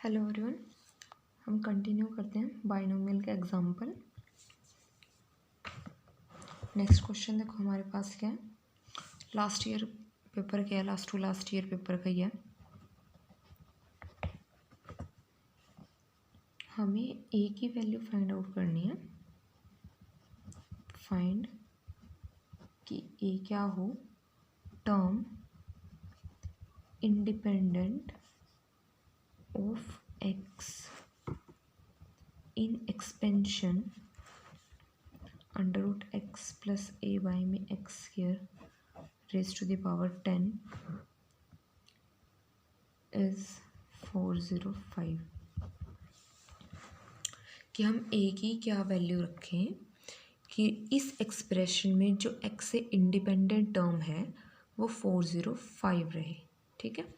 Hello everyone, हम continue करते हैं बाइनोमियल का एग्जांपल। नेक्स्ट क्वेश्चन देखो हमारे पास क्या है। लास्ट ईयर पेपर क्या है, last to last year paper का ही है। हमें ए की वैल्यू फाइंड आउट करनी है। फाइंड कि ए क्या हो, term independent of x in expansion under root x plus a y में x square raise to the power 10 is 405। कि हम ए की क्या वैल्यू रखें कि इस एक्सप्रेशन में जो एक्स से इंडिपेंडेंट टर्म है वो 405 रहे। ठीक है,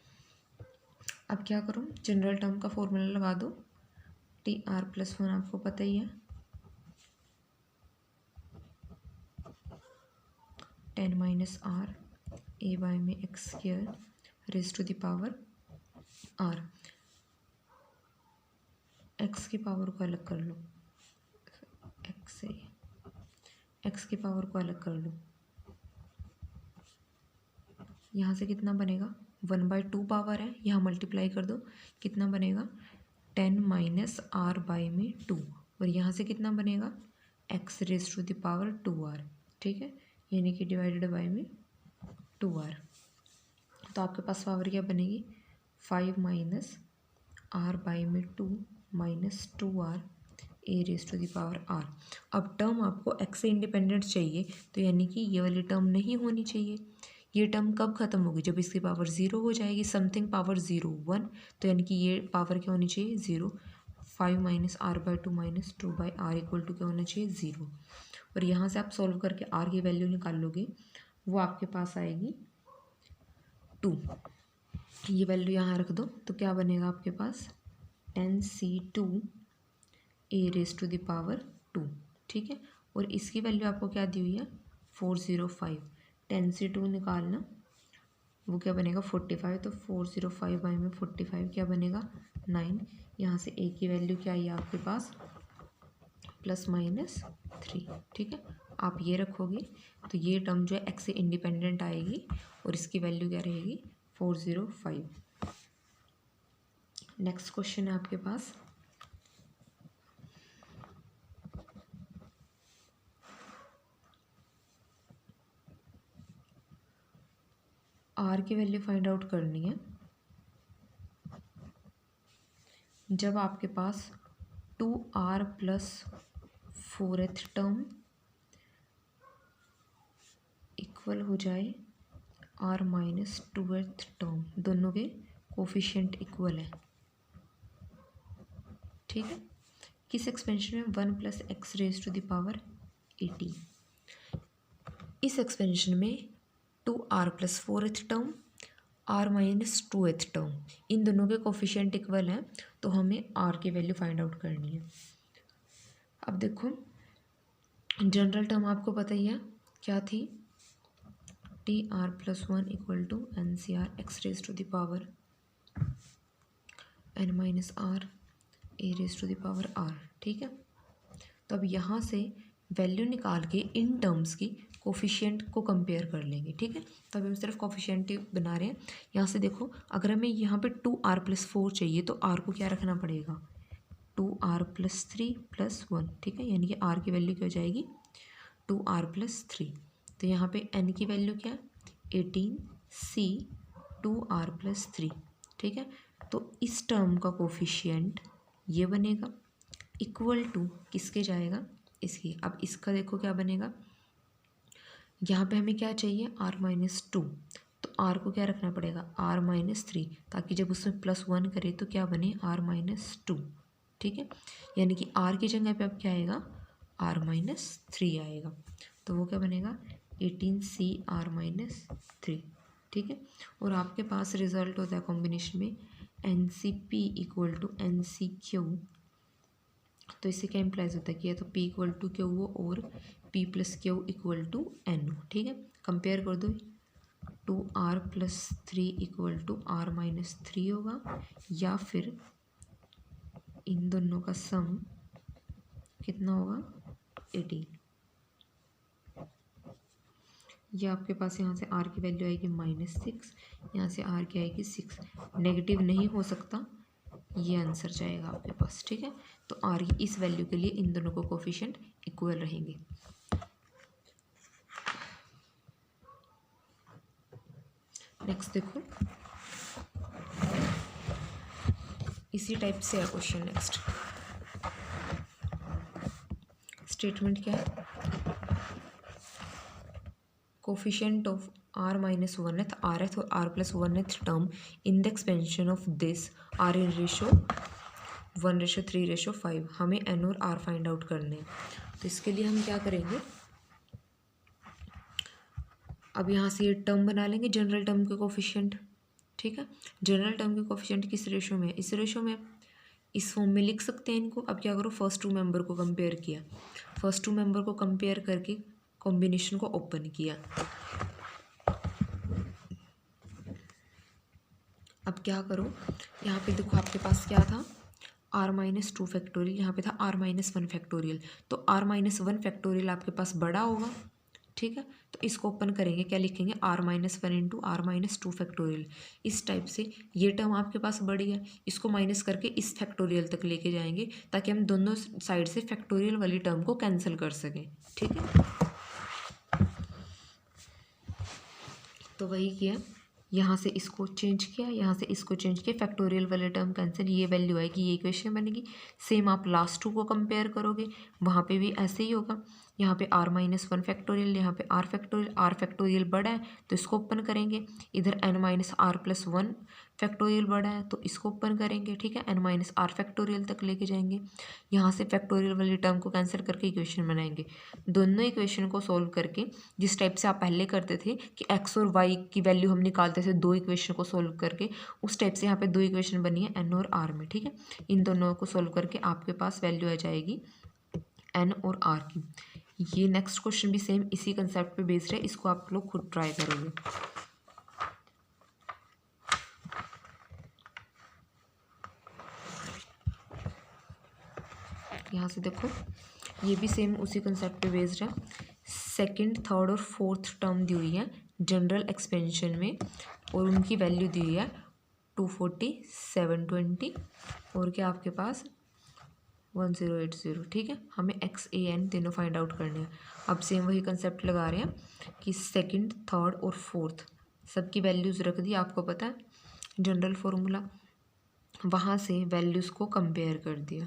अब क्या करूँ, जनरल टर्म का फॉर्मूला लगा दो। टी आर प्लस 1 आपको पता ही है, 10 माइनस आर ए वाई में x square raise to the power r. X की पावर को अलग कर लो, एक्स से एक्स की पावर को अलग कर लो। यहाँ से कितना बनेगा, 1/2 पावर है, यहाँ मल्टीप्लाई कर दो, कितना बनेगा 10 माइनस आर बाई में 2, और यहाँ से कितना बनेगा x raise to the power 2r। ठीक है, यानी कि डिवाइडेड बाई में 2r। तो आपके पास पावर क्या बनेगी 5 माइनस आर बाई में 2 minus 2r a raise to the power r। अब टर्म आपको एक्स से इंडिपेंडेंट चाहिए, तो यानी कि ये वाली टर्म नहीं होनी चाहिए। ये टर्म कब खत्म होगी, जब इसकी पावर 0 हो जाएगी। समथिंग पावर 0 1, तो यानी कि ये पावर क्या होनी चाहिए 0। 5 minus r by 2 minus 2 by r equal to क्या होना चाहिए 0। और यहाँ से आप सॉल्व करके आर की वैल्यू निकाल लोगे, वो आपके पास आएगी 2। ये वैल्यू यहाँ रख दो, तो क्या बनेगा आपके पास 10c2 a raise to the power 2। ठीक है, और इसकी वैल्यू आपको क्या दी हुई है 405। 10c2 निकालना, वो क्या बनेगा 45। तो 405 बाई में 45 क्या बनेगा 9। यहाँ से ए की वैल्यू क्या आई आपके पास प्लस माइनस 3। ठीक है, आप ये रखोगे तो ये टर्म जो है एक्स से इंडिपेंडेंट आएगी, और इसकी वैल्यू क्या रहेगी 405। नेक्स्ट क्वेश्चन है आपके पास, आर की वैल्यू फाइंड आउट करनी है जब आपके पास 2r plus 4th term equal हो जाए r माइनस 2th टर्म, दोनों के कोफिशिएंट इक्वल है। ठीक है, किस एक्सपेंशन में 1 plus x raise to the power 18। इस एक्सपेंशन में 2r plus 4th term r minus 2th term, इन दोनों के कोफिशिएंट इक्वल हैं, तो हमें r की वैल्यू फाइंड आउट करनी है। अब देखो जनरल टर्म आपको पता ही है क्या थी, t r plus 1 equal to n c r x raise to the power n minus r a raise to the power r. ठीक है, तो अब यहाँ से वैल्यू निकाल के इन टर्म्स की कोफिशिएंट को कंपेयर कर लेंगे। ठीक है, तो अभी हम सिर्फ कोफिशिएंट बना रहे हैं। यहाँ से देखो, अगर हमें यहाँ पे 2r प्लस 4 चाहिए तो r को क्या रखना पड़ेगा 2r प्लस 3 प्लस 1। ठीक है, यानी कि r की वैल्यू क्या हो जाएगी 2r प्लस 3। तो यहाँ पे n की वैल्यू क्या है 18c 2r प्लस 3। ठीक है, तो इस टर्म का कोफिशिएंट ये बनेगा इक्वल टू किसके जाएगा इसकी। अब इसका देखो क्या बनेगा, यहाँ पे हमें क्या चाहिए r माइनस 2, तो r को क्या रखना पड़ेगा r माइनस 3, ताकि जब उसमें प्लस 1 करे तो क्या बने r माइनस 2। ठीक है, यानी कि r की जगह पे अब क्या आएगा r माइनस 3 आएगा, तो वो क्या बनेगा 18c r माइनस 3। ठीक है, और आपके पास रिजल्ट होता है कॉम्बिनेशन में NCP इक्वल टू NCQ। तो इससे क्या इम्प्लाइज होता है कि या तो P इक्वल टू क्यू हो और P plus q equal to N हो। ठीक है, कंपेयर कर दो, 2r plus 3 equal to r minus 3 होगा, या फिर इन दोनों का सम कितना होगा 18। ये आपके पास यहाँ से r की वैल्यू आएगी -6, यहाँ से r की आएगी 6। नेगेटिव नहीं हो सकता, ये आंसर जाएगा आपके पास। ठीक है, तो r इस वैल्यू के लिए इन दोनों को कोफिशिएंट इक्वल रहेंगे। नेक्स्ट देखो, इसी टाइप से है क्वेश्चन। नेक्स्ट स्टेटमेंट क्या है, coefficient of r minus 1th, rth और r plus 1th term in the expansion of this are in ratio 1:3:5। हमें n और r फाइंड आउट करने हैं। तो इसके लिए हम क्या करेंगे, अब यहाँ से ये टर्म बना लेंगे, जनरल टर्म के कोफिशिएंट। ठीक है, जनरल टर्म के कोफिशिएंट किस रेशो में है, इस रेशो में, इस फॉर्म में लिख सकते हैं इनको। अब क्या करो, फर्स्ट टू मेंबर को कंपेयर किया, फर्स्ट टू मेंबर को कंपेयर करके कॉम्बिनेशन को ओपन किया। अब क्या करो, यहाँ पे देखो आपके पास क्या था, r-2 फैक्टोरियल, यहाँ पे था r-1 फैक्टोरियल। तो r-1 फैक्टोरियल आपके पास बड़ा होगा। ठीक है, तो इसको ओपन करेंगे, क्या लिखेंगे, r-1 इंटू r-2 फैक्टोरियल। इस टाइप से ये टर्म आपके पास बड़ी है, इसको माइनस करके इस फैक्टोरियल तक लेके जाएंगे ताकि हम दोनों साइड से फैक्टोरियल वाली टर्म को कैंसिल कर सकें। ठीक है, तो वही किया, यहाँ से इसको चेंज किया, यहाँ से इसको चेंज किया, फैक्टोरियल वाले टर्म कैंसिल, ये वैल्यू आएगी, ये इक्वेशन बनेगी। सेम आप लास्ट टू को कंपेयर करोगे, वहाँ पे भी ऐसे ही होगा। यहाँ पे r-1 फैक्टोरियल, यहाँ पे r फैक्टोरियल बड़ा है तो इसको ओपन करेंगे। इधर n-r+1 फैक्टोरियल बड़ा है तो इसको ओपन करेंगे। ठीक है, n-r फैक्टोरियल तक लेके जाएंगे। यहाँ से फैक्टोरियल वाली टर्म को कैंसिल करके इक्वेशन बनाएंगे। दोनों इक्वेशन को सोल्व करके, जिस टाइप से आप पहले करते थे कि x और y की वैल्यू हम निकालते थे दो इक्वेशन को सोल्व करके, उस टाइप से यहाँ पे दो इक्वेशन बनी है n और r में। ठीक है, इन दोनों को सोल्व करके आपके पास वैल्यू आ जाएगी n और r की। ये नेक्स्ट क्वेश्चन भी सेम इसी कंसेप्ट पे बेस्ड है, इसको आप लोग खुद ट्राई करोगे। यहाँ से देखो, ये भी सेम उसी कंसेप्ट पे बेस्ड है। सेकंड, थर्ड और फोर्थ टर्म दी हुई है जनरल एक्सपेंशन में, और उनकी वैल्यू दी हुई है 240, 720 और क्या आपके पास 1080। ठीक है, हमें x a n तीनों फाइंड आउट करने हैं। अब सेम वही कंसेप्ट लगा रहे हैं कि सेकंड, थर्ड और फोर्थ सबकी वैल्यूज़ रख दी, आपको पता है जनरल फॉर्मूला, वहाँ से वैल्यूज़ को कंपेयर कर दिया।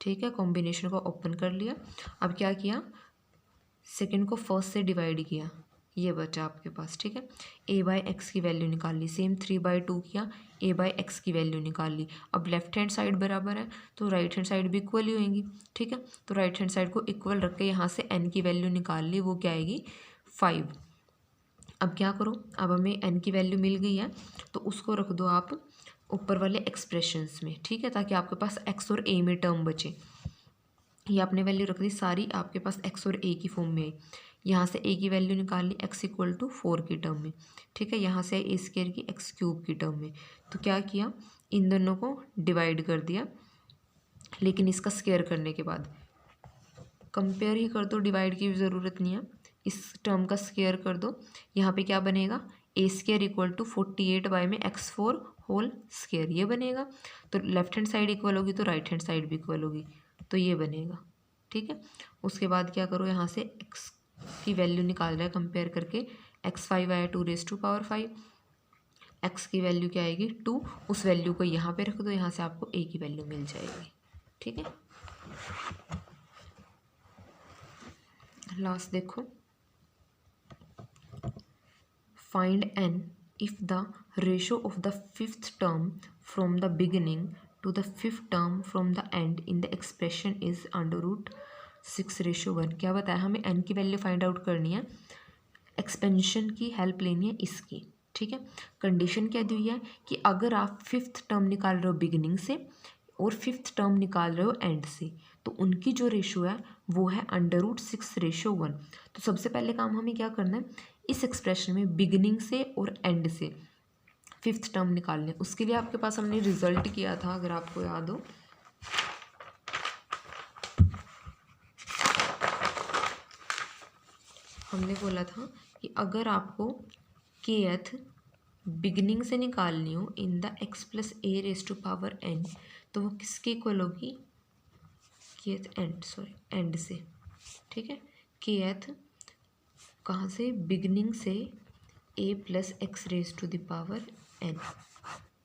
ठीक है, कॉम्बिनेशन को ओपन कर लिया। अब क्या किया, सेकंड को फर्स्ट से डिवाइड किया, ये बचा आपके पास। ठीक है, a/x की वैल्यू निकाल ली, सेम 3/2 किया, a/x की वैल्यू निकाल ली। अब लेफ्ट हैंड साइड बराबर है तो राइट हैंड साइड भी इक्वल ही होंगी। ठीक है, तो राइट हैंड साइड को इक्वल रख के यहाँ से n की वैल्यू निकाल ली, वो क्या आएगी 5। अब क्या करो, अब हमें n की वैल्यू मिल गई है तो उसको रख दो आप ऊपर वाले एक्सप्रेशंस में। ठीक है, ताकि आपके पास x और a में टर्म बचे। ये आपने वैल्यू रख दी सारी, आपके पास x और a की फॉर्म में आई। यहाँ से a की वैल्यू निकाल ली x = 4 की टर्म में। ठीक है, यहाँ से a² की x³ की टर्म में। तो क्या किया, इन दोनों को डिवाइड कर दिया, लेकिन इसका स्क्वायर करने के बाद कंपेयर ही कर दो, डिवाइड की भी ज़रूरत नहीं है। इस टर्म का स्क्वायर कर दो, यहाँ पे क्या बनेगा, a² = 48 बाय में x4 होल स्क्वायर, ये बनेगा। तो लेफ्ट हैंड साइड इक्वल होगी तो राइट हैंड साइड भी इक्वल होगी, तो ये बनेगा। ठीक है, उसके बाद क्या करो, यहाँ से x की वैल्यू निकाल रहा है कंपेयर करके, x5 आया 2⁵, x की वैल्यू क्या आएगी 2, उस वैल्यू को यहाँ पे रख दो, यहाँ से आपको a की वैल्यू मिल जाएगी। ठीक है, लास्ट देखो, find n if the ratio of the fifth term from the beginning to the fifth term from the end in the expression is √6:1। क्या बताया, हमें n की वैल्यू फाइंड आउट करनी है, एक्सपेंशन की हेल्प लेनी है इसकी। ठीक है, कंडीशन क्या दी हुई है कि अगर आप फिफ्थ टर्म निकाल रहे हो बिगिनिंग से और फिफ्थ टर्म निकाल रहे हो एंड से, तो उनकी जो रेशो है वो है √6:1। तो सबसे पहले काम हमें क्या करना है, इस एक्सप्रेशन में बिगिनिंग से और एंड से फिफ्थ टर्म निकालने। उसके लिए आपके पास हमने रिजल्ट किया था, अगर आपको याद हो, हमने बोला था कि अगर आपको kth बिगनिंग से निकालनी हो in the x plus a raise to power n, तो वो किसके इक्वल होगी, kth एंड से, ठीक है। kth कहाँ से, बिगनिंग से a plus x raise to the power n,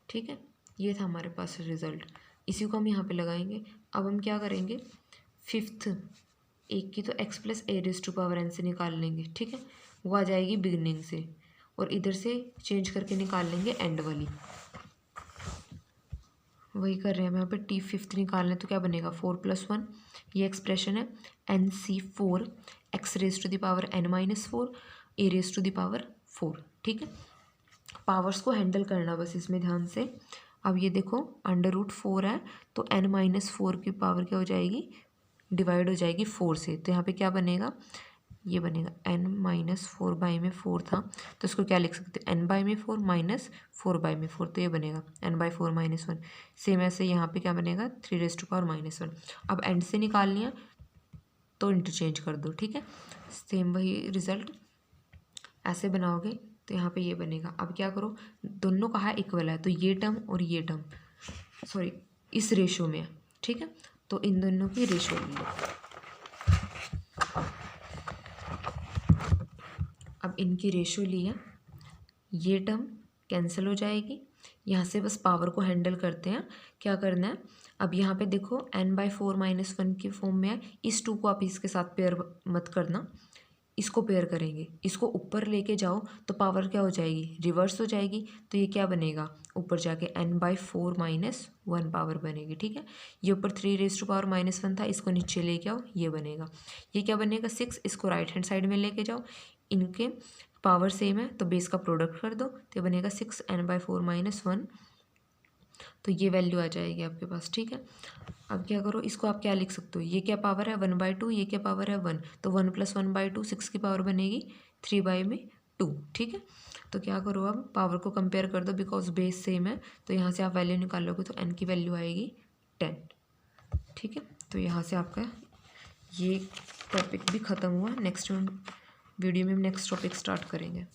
ठीक है। ये था हमारे पास रिजल्ट, इसी को हम यहाँ पे लगाएंगे। अब हम क्या करेंगे, फिफ्थ एक की तो x plus a raise to power n से निकाल लेंगे, ठीक है, वो आ जाएगी बिगनिंग से, और इधर से चेंज करके निकाल लेंगे एंड वाली। वही कर रहे हैं हम यहाँ पे, टी फिफ्थ निकालना है तो क्या बनेगा, 4+1, ये एक्सप्रेशन है, n c 4 x raise to the power n minus 4 a raise to the power 4, ठीक है। पावर्स को हैंडल करना बस इसमें ध्यान से। अब ये देखो √4 है तो n माइनस 4 की पावर क्या हो जाएगी, डिवाइड हो जाएगी 4 से, तो यहाँ पे क्या बनेगा, ये बनेगा n माइनस 4 बाई में 4 था तो इसको क्या लिख सकते हैं, n बाई में 4 माइनस 4 बाई में 4, तो ये बनेगा n बाई 4 माइनस 1। सेम ऐसे यहाँ पे क्या बनेगा, 3 रेज टू पावर -1। अब एंड से निकाल लिया तो इंटरचेंज कर दो, ठीक है, सेम वही रिजल्ट ऐसे बनाओगे तो यहाँ पे ये बनेगा। अब क्या करो, दोनों कहा इक्वल है तो ये टर्म और ये टर्म सॉरी इस रेशो में है, ठीक है, तो इन दोनों की रेशो ले लो। अब इनकी रेशो ली है, ये टर्म कैंसिल हो जाएगी, यहाँ से बस पावर को हैंडल करते हैं। क्या करना है, अब यहाँ पे देखो n/4 - 1 की फॉर्म में है, इस 2 को आप इसके साथ पेयर मत करना, इसको पेयर करेंगे, इसको ऊपर लेके जाओ तो पावर क्या हो जाएगी, रिवर्स हो जाएगी, तो ये क्या बनेगा, ऊपर जाके n/4 - 1 पावर बनेगी, ठीक है। ये ऊपर 3 रेज टू पावर -1 था, इसको नीचे लेके आओ, ये बनेगा, ये क्या बनेगा 6, इसको राइट हैंड साइड में लेके जाओ, इनके पावर सेम है तो बेस का प्रोडक्ट कर दो, तो ये बनेगा 6 n/4 - 1, तो ये वैल्यू आ जाएगी आपके पास, ठीक है। अब क्या करो, इसको आप क्या लिख सकते हो, ये क्या पावर है 1/2, ये क्या पावर है 1, तो 1 + 1/2 6 की पावर बनेगी 3/2, ठीक है। तो क्या करो, अब पावर को कंपेयर कर दो, बिकॉज बेस सेम है, तो यहाँ से आप वैल्यू निकालोगे तो n की वैल्यू आएगी 10, ठीक है। तो यहाँ से आपका ये टॉपिक भी ख़त्म हुआ। नेक्स्ट वीडियो में हम नेक्स्ट टॉपिक स्टार्ट करेंगे।